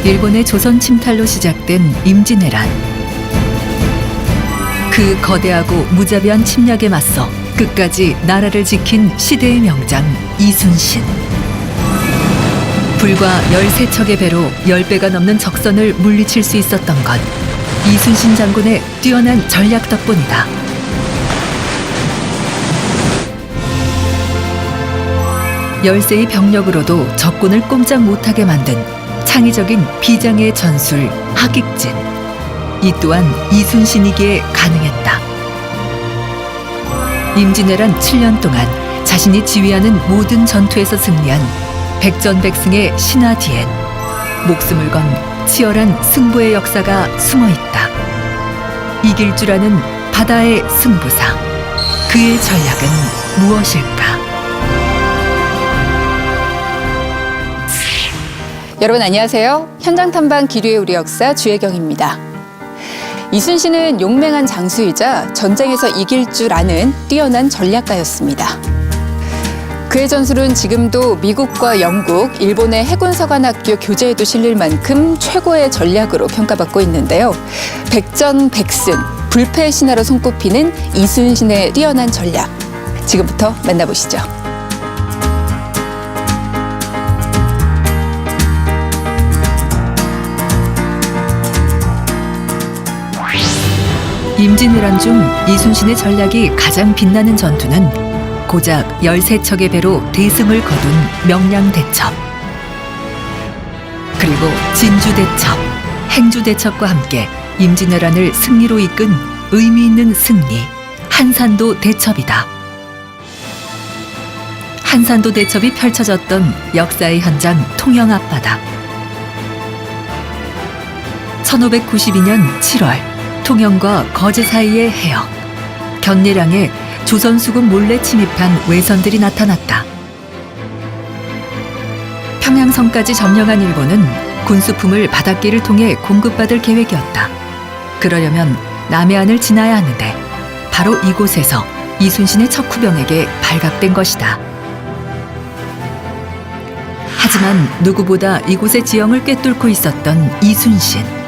일본의 조선 침탈로 시작된 임진왜란. 그 거대하고 무자비한 침략에 맞서 끝까지 나라를 지킨 시대의 명장 이순신. 불과 13척의 배로 10배가 넘는 적선을 물리칠 수 있었던 것, 이순신 장군의 뛰어난 전략 덕분이다. 열세의 병력으로도 적군을 꼼짝 못하게 만든 창의적인 비장의 전술 하객진. 이 또한 이순신이기에 가능했다. 임진왜란 7년 동안 자신이 지휘하는 모든 전투에서 승리한 백전백승의 신화 뒤엔 목숨을 건 치열한 승부의 역사가 숨어 있다. 이길 줄 아는 바다의 승부사. 그의 전략은 무엇일까? 여러분 안녕하세요. 현장 탐방 기류의 우리 역사 주혜경입니다. 이순신은 용맹한 장수이자 전쟁에서 이길 줄 아는 뛰어난 전략가였습니다. 그의 전술은 지금도 미국과 영국, 일본의 해군서관학교 교재에도 실릴 만큼 최고의 전략으로 평가받고 있는데요. 백전백승, 불패의 신하로 손꼽히는 이순신의 뛰어난 전략. 지금부터 만나보시죠. 임진왜란 중 이순신의 전략이 가장 빛나는 전투는 고작 13척의 배로 대승을 거둔 명량대첩, 그리고 진주대첩, 행주대첩과 함께 임진왜란을 승리로 이끈 의미 있는 승리, 한산도 대첩이다. 한산도 대첩이 펼쳐졌던 역사의 현장 통영 앞바다. 1592년 7월 통영과 거제 사이의 해역, 견례량에 조선 수군 몰래 침입한 외선들이 나타났다. 평양성까지 점령한 일본은 군수품을 바닷길을 통해 공급받을 계획이었다. 그러려면 남해안을 지나야 하는데 바로 이곳에서 이순신의 척후병에게 발각된 것이다. 하지만 누구보다 이곳의 지형을 꿰뚫고 있었던 이순신.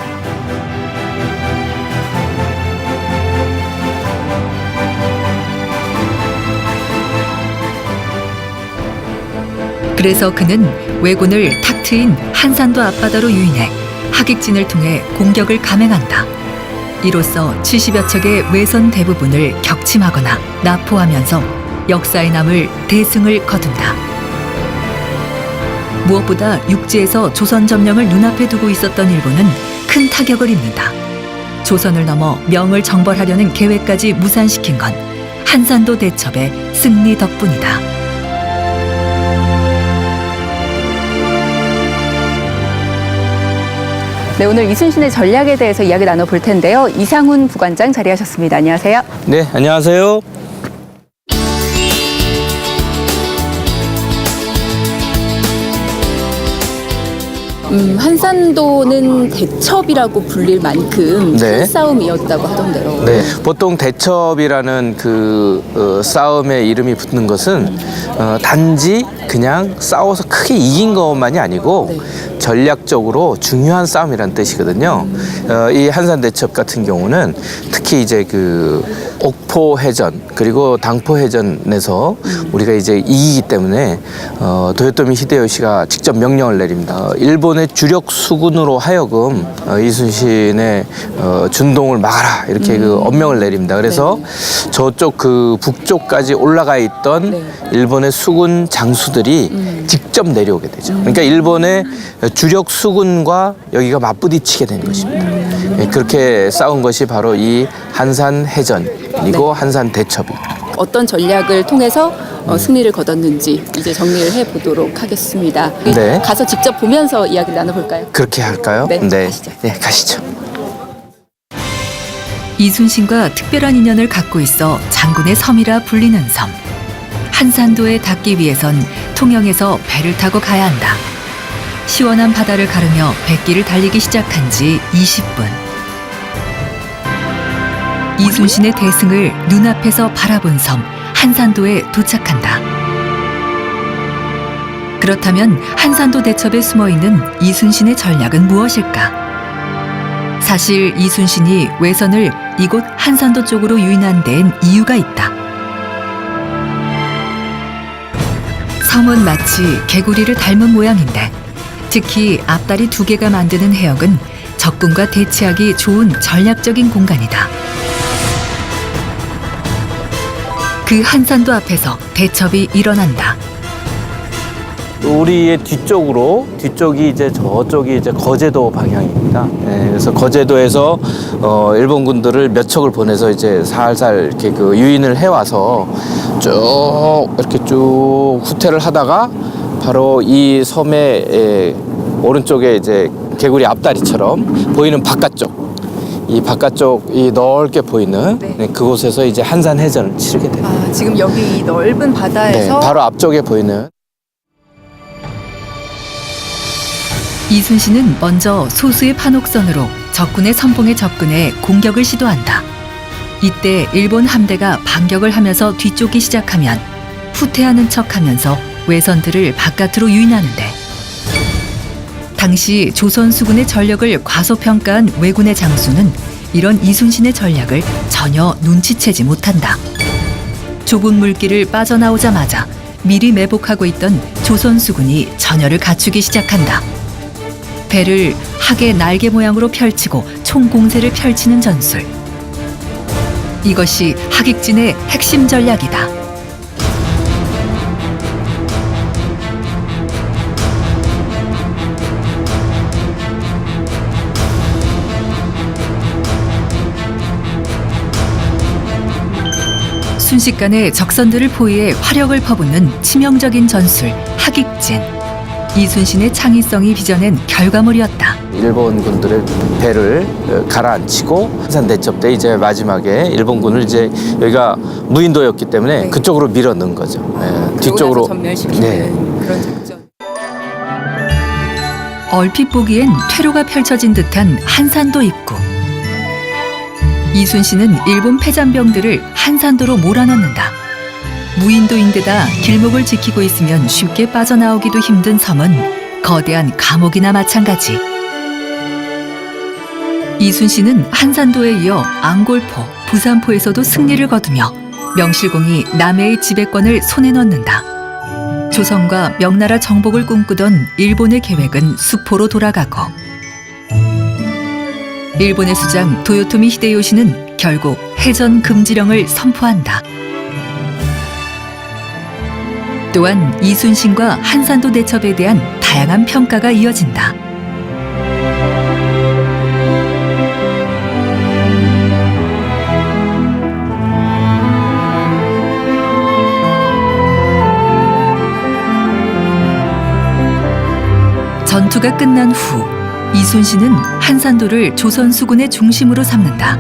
그래서 그는 왜군을 탁 트인 한산도 앞바다로 유인해 하객진을 통해 공격을 감행한다. 이로써 70여 척의 외선 대부분을 격침하거나 납포하면서 역사에 남을 대승을 거둔다. 무엇보다 육지에서 조선 점령을 눈앞에 두고 있었던 일본은 큰 타격을 입는다. 조선을 넘어 명을 정벌하려는 계획까지 무산시킨 건 한산도 대첩의 승리 덕분이다. 네, 오늘 이순신의 전략에 대해서 이야기 나눠볼 텐데요. 이상훈 부관장 자리하셨습니다. 안녕하세요. 네, 안녕하세요. 한산도는 대첩이라고 불릴 만큼 네. 큰 싸움이었다고 하던데요. 네, 보통 대첩이라는 싸움의 이름이 붙는 것은 단지 그냥 싸워서 크게 이긴 것만이 아니고 네. 전략적으로 중요한 싸움이라는 뜻이거든요. 이 한산대첩 같은 경우는 특히 이제 옥포해전 그리고 당포해전에서 우리가 이제 이기기 때문에 도요토미 히데요시가 직접 명령을 내립니다. 일본의 주력 수군으로 하여금 이순신의 준동을 막아라 이렇게 엄명을 내립니다. 그래서 네. 저쪽 북쪽까지 올라가 있던 네. 일본의 수군 장수들이 직접 내려오게 되죠. 그러니까 일본의 주력 수군과 여기가 맞부딪히게 되는 것입니다. 그렇게 싸운 것이 바로 이 한산해전이고 네. 한산대첩입니다. 어떤 전략을 통해서 승리를 거뒀는지 이제 정리를 해보도록 하겠습니다. 네. 가서 직접 보면서 이야기를 나눠볼까요? 그렇게 할까요? 네, 가시죠. 네, 가시죠. 이순신과 특별한 인연을 갖고 있어 장군의 섬이라 불리는 섬. 한산도에 닿기 위해선 통영에서 배를 타고 가야 한다. 시원한 바다를 가르며 뱃길을 달리기 시작한 지 20분. 이순신의 대승을 눈앞에서 바라본 섬 한산도에 도착한다. 그렇다면 한산도 대첩에 숨어있는 이순신의 전략은 무엇일까? 사실 이순신이 외선을 이곳 한산도 쪽으로 유인한 데엔 이유가 있다. 섬은 마치 개구리를 닮은 모양인데 특히 앞다리 2개가 만드는 해역은 적군과 대치하기 좋은 전략적인 공간이다. 그 한산도 앞에서 대첩이 일어난다. 우리의 뒤쪽이 이제 저쪽이 이제 거제도 방향입니다. 그래서 거제도에서 일본군들을 몇 척을 보내서 이제 살살 이렇게 그 유인을 해와서 쭉 이렇게 쭉 후퇴를 하다가 바로 이 섬의 오른쪽에 이제 개구리 앞다리처럼 보이는 이 바깥쪽이 넓게 보이는 그곳에서 이제 한산 해전을 치르게 됩니다. 지금 여기 이 넓은 바다에서 바로 앞쪽에 보이는. 이순신은 먼저 소수의 판옥선으로 적군의 선봉에 접근해 공격을 시도한다. 이때 일본 함대가 반격을 하면서 뒤쫓기 시작하면 후퇴하는 척하면서 외선들을 바깥으로 유인하는데 당시 조선 수군의 전력을 과소평가한 왜군의 장수는 이런 이순신의 전략을 전혀 눈치채지 못한다. 좁은 물길을 빠져나오자마자 미리 매복하고 있던 조선 수군이 전열을 갖추기 시작한다. 배를 학의 날개 모양으로 펼치고 총공세를 펼치는 전술. 이것이 학익진의 핵심 전략이다. 순식간에 적선들을 포위해 화력을 퍼붓는 치명적인 전술 학익진. 이순신의 창의성이 빚어낸 결과물이었다. 일본군들의 배를 가라앉히고 한산 대첩 때 이제 마지막에 일본군을 이제 여기가 무인도였기 때문에 그쪽으로 밀어 넣은 거죠. 뒤쪽으로 전멸시키는 그런 작전. 얼핏 보기엔 퇴로가 펼쳐진 듯한 한산도 입구. 이순신은 일본 패잔병들을 한산도로 몰아넣는다. 무인도인데다 길목을 지키고 있으면 쉽게 빠져나오기도 힘든 섬은 거대한 감옥이나 마찬가지. 이순신은 한산도에 이어 앙골포, 부산포에서도 승리를 거두며 명실공히 남해의 지배권을 손에 넣는다. 조선과 명나라 정복을 꿈꾸던 일본의 계획은 수포로 돌아가고 일본의 수장 도요토미 히데요시는 결국 해전 금지령을 선포한다. 또한 이순신과 한산도 대첩에 대한 다양한 평가가 이어진다. 전투가 끝난 후 이순신은 한산도를 조선 수군의 중심으로 삼는다.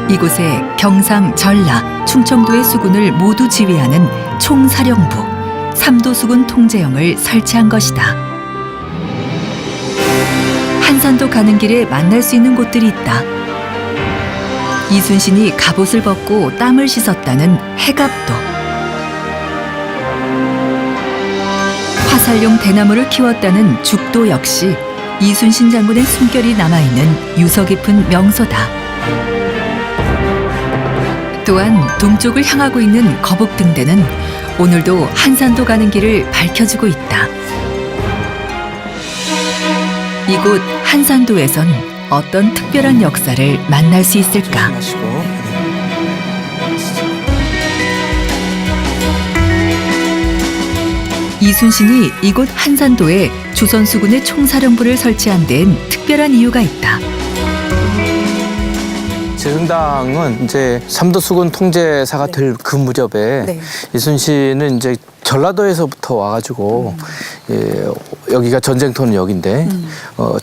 이곳에 경상, 전라, 충청도의 수군을 모두 지휘하는 총사령부, 삼도수군 통제영을 설치한 것이다. 한산도 가는 길에 만날 수 있는 곳들이 있다. 이순신이 갑옷을 벗고 땀을 씻었다는 해갑도, 화살용 대나무를 키웠다는 죽도 역시 이순신 장군의 숨결이 남아있는 유서 깊은 명소다. 또한 동쪽을 향하고 있는 거북등대는 오늘도 한산도 가는 길을 밝혀주고 있다. 이곳 한산도에선 어떤 특별한 역사를 만날 수 있을까? 이순신이 이곳 한산도에 조선 수군의 총사령부를 설치한 데엔 특별한 이유가 있다. 재흥당은 이제 삼도수군 통제사가 될 그 무렵에 이순신은 이제 전라도에서부터 와가지고 여기가 전쟁터는 여긴데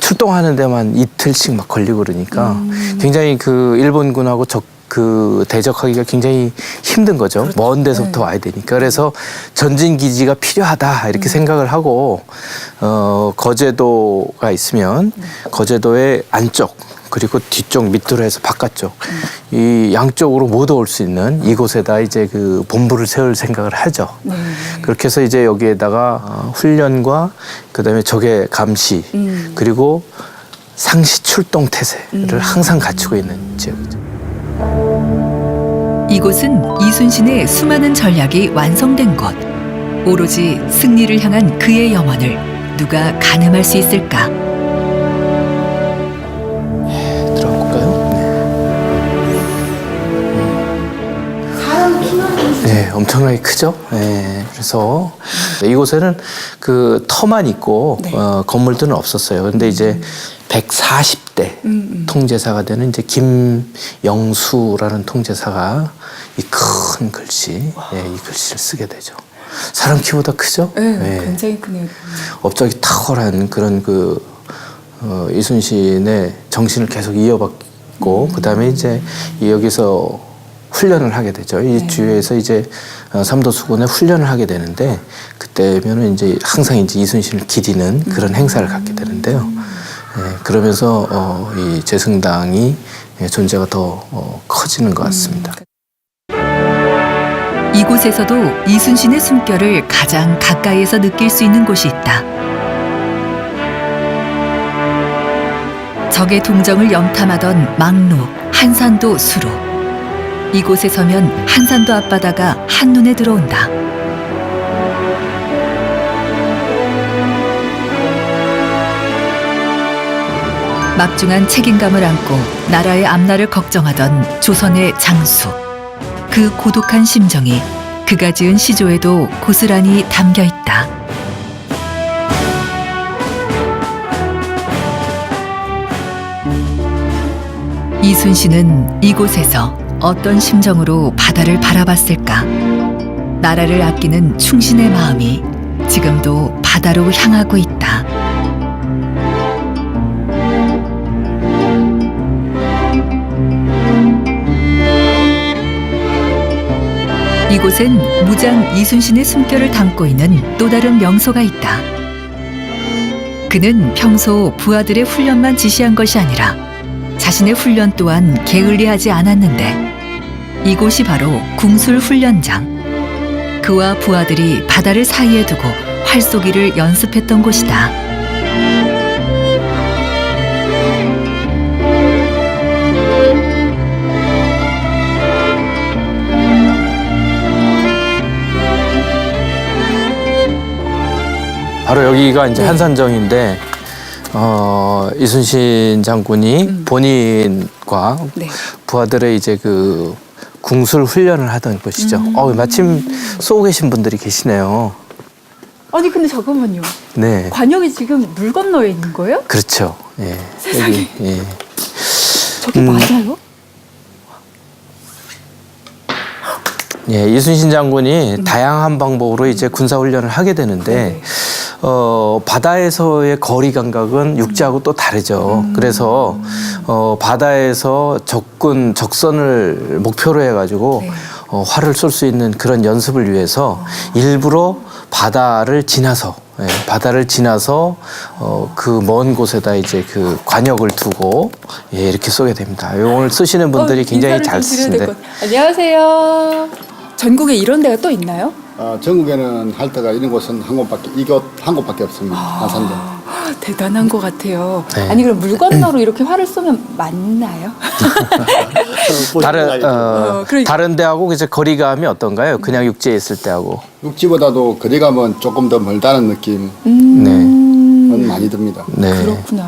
출동하는 데만 이틀씩 막 걸리고 그러니까 굉장히 그 일본군하고 대적하기가 굉장히 힘든 거죠. 그렇죠. 먼 데서부터 와야 되니까. 그래서 전진 기지가 필요하다 이렇게 생각을 하고 거제도가 있으면 거제도의 안쪽 그리고 뒤쪽 밑으로 해서 바깥쪽 이 양쪽으로 못 올 수 있는 이곳에다 이제 그 본부를 세울 생각을 하죠. 그렇게 해서 이제 여기에다가 훈련과 그다음에 적의 감시 그리고 상시 출동 태세를 항상 갖추고 있는 지역이죠. 이곳은 이순신의 수많은 전략이 완성된 곳. 오로지 승리를 향한 그의 영혼을 누가 가늠할 수 있을까? 들어가 볼까요? 사람 키만 네, 엄청나게 크죠. 네, 그래서 이곳에는 그 터만 있고 네. 건물들은 없었어요. 근데 이제 140대 통제사가 되는 이제 김영수라는 통제사가 이 큰 글씨, 이 글씨를 쓰게 되죠. 사람 키보다 크죠? 네, 굉장히 크네요. 업적이 탁월한 그런 그 이순신의 정신을 계속 이어받고 그다음에 이제 여기서 훈련을 하게 되죠. 이 주위에서 이제 삼도수군에 훈련을 하게 되는데 그때면은 이제 항상 이제 이순신을 기리는 그런 행사를 갖게 되는데요. 그러면서 이 재승당이 존재가 더 커지는 것 같습니다. 이곳에서도 이순신의 숨결을 가장 가까이에서 느낄 수 있는 곳이 있다. 적의 동정을 염탐하던 막루, 한산도 수로. 이곳에 서면 한산도 앞바다가 한눈에 들어온다. 막중한 책임감을 안고 나라의 앞날을 걱정하던 조선의 장수. 그 고독한 심정이 그가 지은 시조에도 고스란히 담겨 있다. 이순신은 이곳에서 어떤 심정으로 바다를 바라봤을까? 나라를 아끼는 충신의 마음이 지금도 바다로 향하고 있다. 이곳엔 무장 이순신의 숨결을 담고 있는 또 다른 명소가 있다. 그는 평소 부하들의 훈련만 지시한 것이 아니라 자신의 훈련 또한 게을리하지 않았는데 이곳이 바로 궁술훈련장. 그와 부하들이 바다를 사이에 두고 활쏘기를 연습했던 곳이다. 바로 여기가 이제 한산정인데 이순신 장군이 본인과 부하들의 이제 그 궁술 훈련을 하던 곳이죠. 마침 쏘고 계신 분들이 계시네요. 아니 근데 잠깐만요. 네, 관역이 지금 물 건너에 있는 거예요? 그렇죠. 예, 세상에. 예. 저게 맞아요? 예, 이순신 장군이 다양한 방법으로 이제 군사 훈련을 하게 되는데 바다에서의 거리 감각은 육지하고 또 다르죠. 그래서 바다에서 적선을 목표로 해가지고 활을 쏠 수 있는 그런 연습을 위해서 일부러 바다를 지나서 그 먼 곳에다 이제 그 관역을 두고 이렇게 쏘게 됩니다. 오늘 쓰시는 분들이 굉장히 잘 쓰신데. 안녕하세요. 전국에 이런 데가 또 있나요? 전국에는 할 때가 이런 곳은 이곳 한 곳밖에 없습니다. 한산도. 대단한 것 같아요. 네. 아니 그럼 물 건너로 이렇게 활을 쏘면 맞나요? 다른 데하고 이제 거리감이 어떤가요? 그냥 육지에 있을 때하고. 육지보다도 거리감은 조금 더 멀다는 느낌은 네. 많이 듭니다. 네. 그렇구나.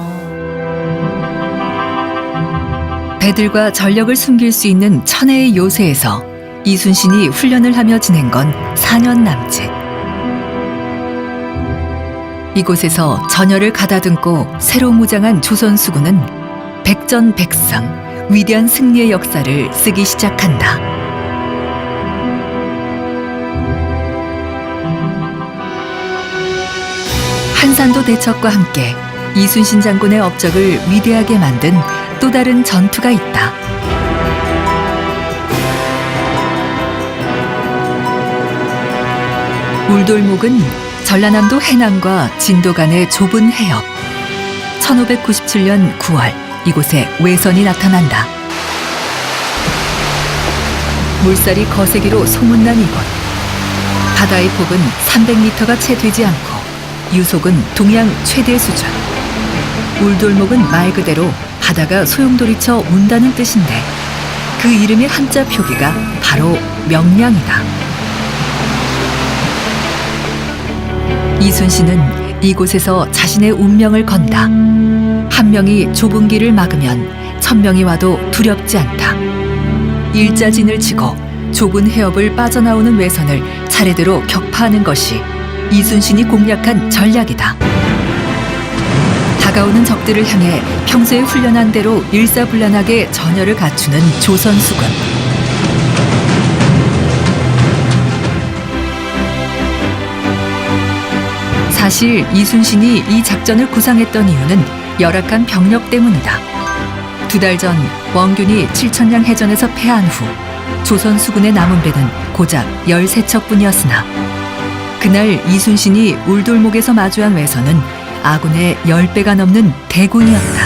배들과 전력을 숨길 수 있는 천혜의 요새에서 이순신이 훈련을 하며 지낸 건 4년 남짓. 이곳에서 전열을 가다듬고 새로 무장한 조선 수군은 백전백승, 위대한 승리의 역사를 쓰기 시작한다. 한산도 대첩과 함께 이순신 장군의 업적을 위대하게 만든 또 다른 전투가 있다. 울돌목은 전라남도 해남과 진도 간의 좁은 해역. 1597년 9월 이곳에 외선이 나타난다. 물살이 거세기로 소문난 이곳. 바다의 폭은 300m가 채 되지 않고 유속은 동양 최대 수준. 울돌목은 말 그대로 바다가 소용돌이쳐 운다는 뜻인데 그 이름의 한자 표기가 바로 명량이다. 이순신은 이곳에서 자신의 운명을 건다. 한 명이 좁은 길을 막으면 1000명이 와도 두렵지 않다. 일자진을 치고 좁은 해협을 빠져나오는 외선을 차례대로 격파하는 것이 이순신이 공략한 전략이다. 다가오는 적들을 향해 평소에 훈련한 대로 일사불란하게 전열을 갖추는 조선수군. 사실 이순신이 이 작전을 구상했던 이유는 열악한 병력 때문이다. 2달 전 원균이 7천량 해전에서 패한 후 조선 수군의 남은 배는 고작 13척뿐이었으나 그날 이순신이 울돌목에서 마주한 외선은 아군의 10배가 넘는 대군이었다.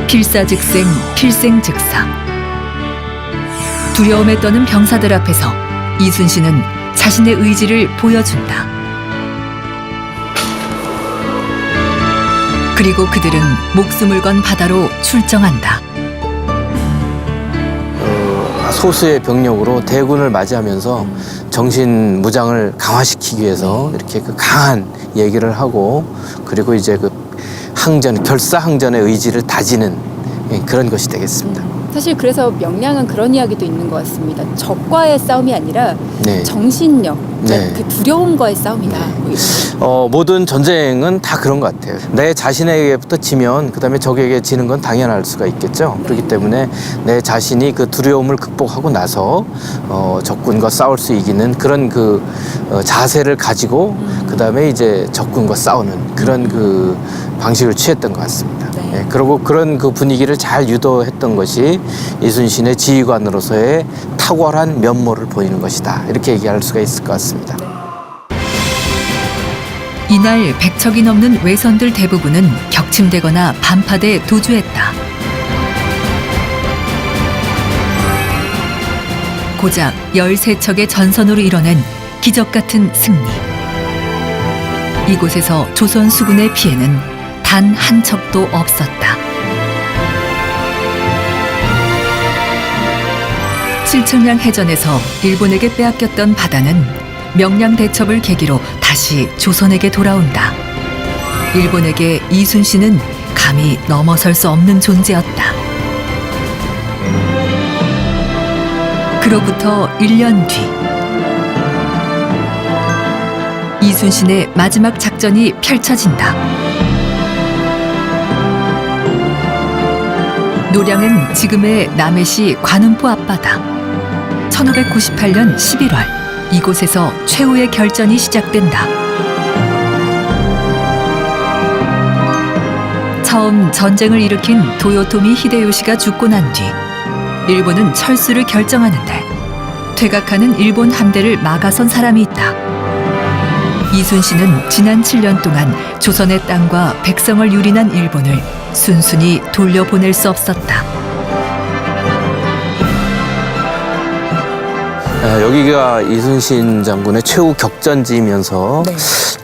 필사즉생, 필생즉사. 두려움에 떠는 병사들 앞에서 이순신은 자신의 의지를 보여준다. 그리고 그들은 목숨을 건 바다로 출정한다. 소수의 병력으로 대군을 맞이하면서 정신 무장을 강화시키기 위해서 이렇게 그 강한 얘기를 하고 그리고 이제 그 항전, 결사항전의 의지를 다지는 그런 것이 되겠습니다. 사실 그래서 명량은 그런 이야기도 있는 것 같습니다. 적과의 싸움이 아니라 네. 정신력, 네. 그 두려움과의 싸움이다. 뭐 이런. 모든 전쟁은 다 그런 것 같아요. 내 자신에게부터 지면 그다음에 적에게 지는 건 당연할 수가 있겠죠. 그렇기 때문에 내 자신이 그 두려움을 극복하고 나서 적군과 싸울 수 이기는 그런 그 자세를 가지고 그다음에 이제 적군과 싸우는 그런 그 방식을 취했던 것 같습니다. 네. 예, 그리고 그런 그 분위기를 잘 유도했던 것이 이순신의 지휘관으로서의 탁월한 면모를 보이는 것이다. 이렇게 얘기할 수가 있을 것 같습니다. 이날 100척이 넘는 외선들 대부분은 격침되거나 반파돼 도주했다. 고작 13척의 전선으로 이뤄낸 기적 같은 승리. 이곳에서 조선 수군의 피해는 단 한 척도 없었다. 7천량 해전에서 일본에게 빼앗겼던 바다는 명량 대첩을 계기로 다시 조선에게 돌아온다. 일본에게 이순신은 감히 넘어설 수 없는 존재였다. 그로부터 1년 뒤 이순신의 마지막 작전이 펼쳐진다. 노량은 지금의 남해시 관음포 앞바다. 1598년 11월 이곳에서 최후의 결전이 시작된다. 처음 전쟁을 일으킨 도요토미 히데요시가 죽고 난 뒤 일본은 철수를 결정하는데 퇴각하는 일본 함대를 막아선 사람이 있다. 이순신은 지난 7년 동안 조선의 땅과 백성을 유린한 일본을 순순히 돌려보낼 수 없었다. 여기가 이순신 장군의 최후 격전지이면서 네.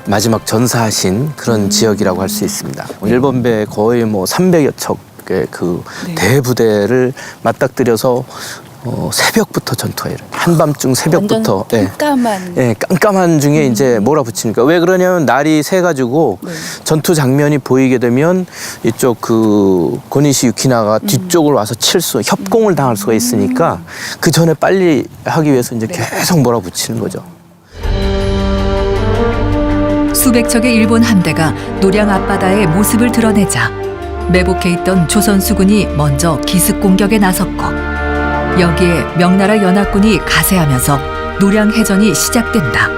마지막 전사하신 그런 지역이라고 할 수 있습니다. 일본배 거의 뭐 300여 척의 그 네. 대부대를 맞닥뜨려서 새벽부터 전투해요. 한밤중 새벽부터. 완전 깜깜한. 예, 깜깜한 중에 이제 몰아붙이니까 왜 그러냐면 날이 새가지고 네. 전투 장면이 보이게 되면 이쪽 그 고니시 유키나가 뒤쪽으로 와서 협공을 당할 수가 있으니까 그 전에 빨리 하기 위해서 이제 계속 몰아붙이는 거죠. 수백 척의 일본 함대가 노량 앞바다의 모습을 드러내자 매복해 있던 조선 수군이 먼저 기습 공격에 나섰고 여기에 명나라 연합군이 가세하면서 노량 해전이 시작된다.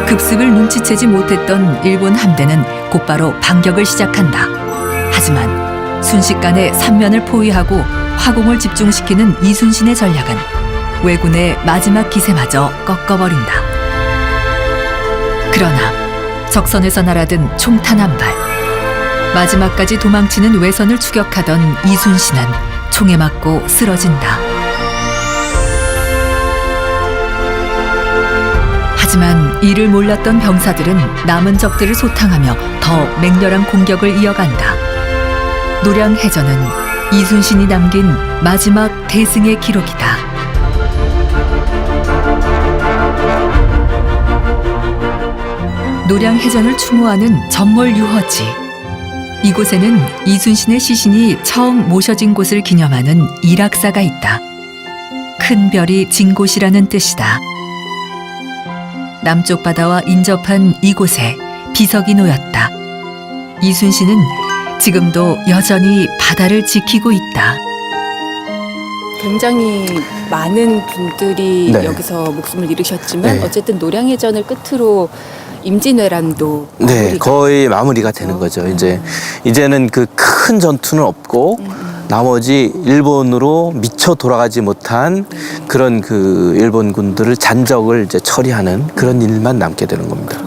급습을 눈치채지 못했던 일본 함대는 곧바로 반격을 시작한다. 하지만 순식간에 삼면을 포위하고 화공을 집중시키는 이순신의 전략은 왜군의 마지막 기세마저 꺾어버린다. 그러나 적선에서 날아든 총탄 한 발, 마지막까지 도망치는 외선을 추격하던 이순신은 총에 맞고 쓰러진다. 하지만 이를 몰랐던 병사들은 남은 적들을 소탕하며 더 맹렬한 공격을 이어간다. 노량해전은 이순신이 남긴 마지막 대승의 기록이다. 노량해전을 추모하는 전몰유허지. 이곳에는 이순신의 시신이 처음 모셔진 곳을 기념하는 일학사가 있다. 큰 별이 진 곳이라는 뜻이다. 남쪽 바다와 인접한 이곳에 비석이 놓였다. 이순신은 지금도 여전히 바다를 지키고 있다. 굉장히 많은 분들이 네. 여기서 목숨을 잃으셨지만 네. 어쨌든 노량해전을 끝으로 임진왜란도 네, 마무리가 거의 마무리가 되는 거죠. 이제는 그 큰 전투는 없고 나머지 일본으로 미쳐 돌아가지 못한 그런 그 일본군들을 잔적을 이제 처리하는 그런 일만 남게 되는 겁니다.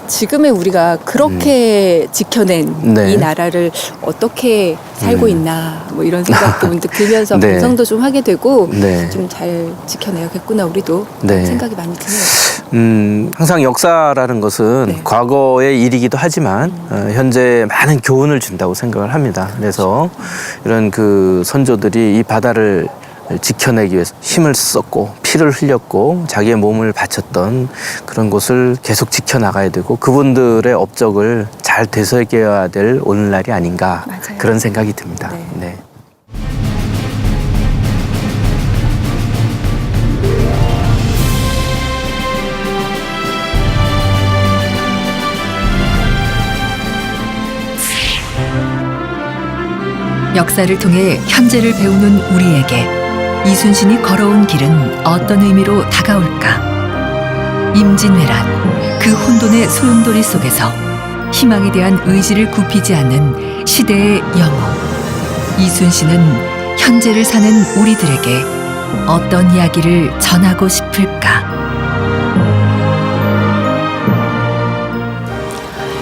지금의 우리가 그렇게 지켜낸 네. 이 나라를 어떻게 살고 있나 뭐 이런 생각도 문득 들면서 네. 반성도 좀 하게 되고 네. 좀 잘 지켜내야겠구나 우리도 네. 생각이 많이 드네요. 항상 역사라는 것은 네. 과거의 일이기도 하지만 현재 많은 교훈을 준다고 생각을 합니다. 그래서 이런 그 선조들이 이 바다를 지켜내기 위해서 힘을 썼고 피를 흘렸고 자기의 몸을 바쳤던 그런 곳을 계속 지켜나가야 되고 그분들의 업적을 잘 되새겨야 될 오늘날이 아닌가 맞아요. 그런 생각이 듭니다. 네. 네. 역사를 통해 현재를 배우는 우리에게 이순신이 걸어온 길은 어떤 의미로 다가올까? 임진왜란, 그 혼돈의 소용돌이 속에서 희망에 대한 의지를 굽히지 않는 시대의 영웅. 이순신은 현재를 사는 우리들에게 어떤 이야기를 전하고 싶을까?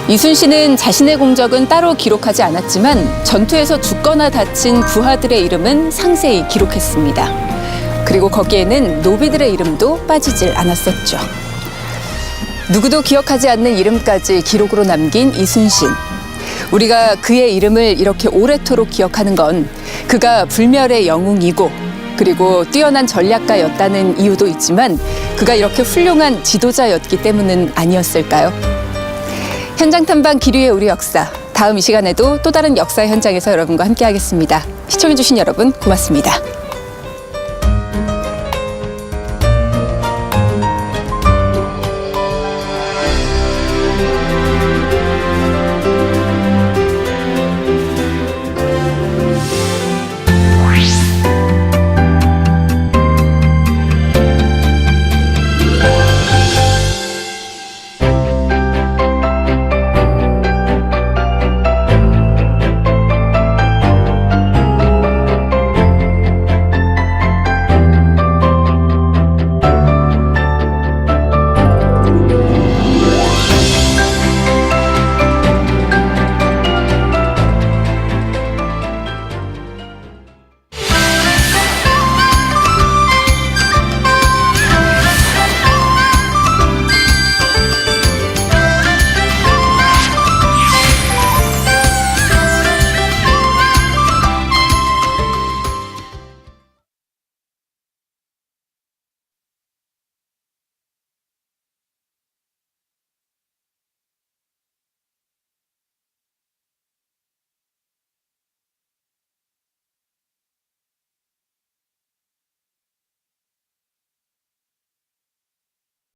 이순신은 자신의 공적은 따로 기록하지 않았지만 전투에서 죽거나 다친 부하들의 이름은 상세히 기록했습니다. 그리고 거기에는 노비들의 이름도 빠지질 않았었죠. 누구도 기억하지 않는 이름까지 기록으로 남긴 이순신. 우리가 그의 이름을 이렇게 오래도록 기억하는 건 그가 불멸의 영웅이고 그리고 뛰어난 전략가였다는 이유도 있지만 그가 이렇게 훌륭한 지도자였기 때문은 아니었을까요? 현장 탐방 기류의 우리 역사. 다음 이 시간에도 또 다른 역사 현장에서 여러분과 함께하겠습니다. 시청해주신 여러분 고맙습니다.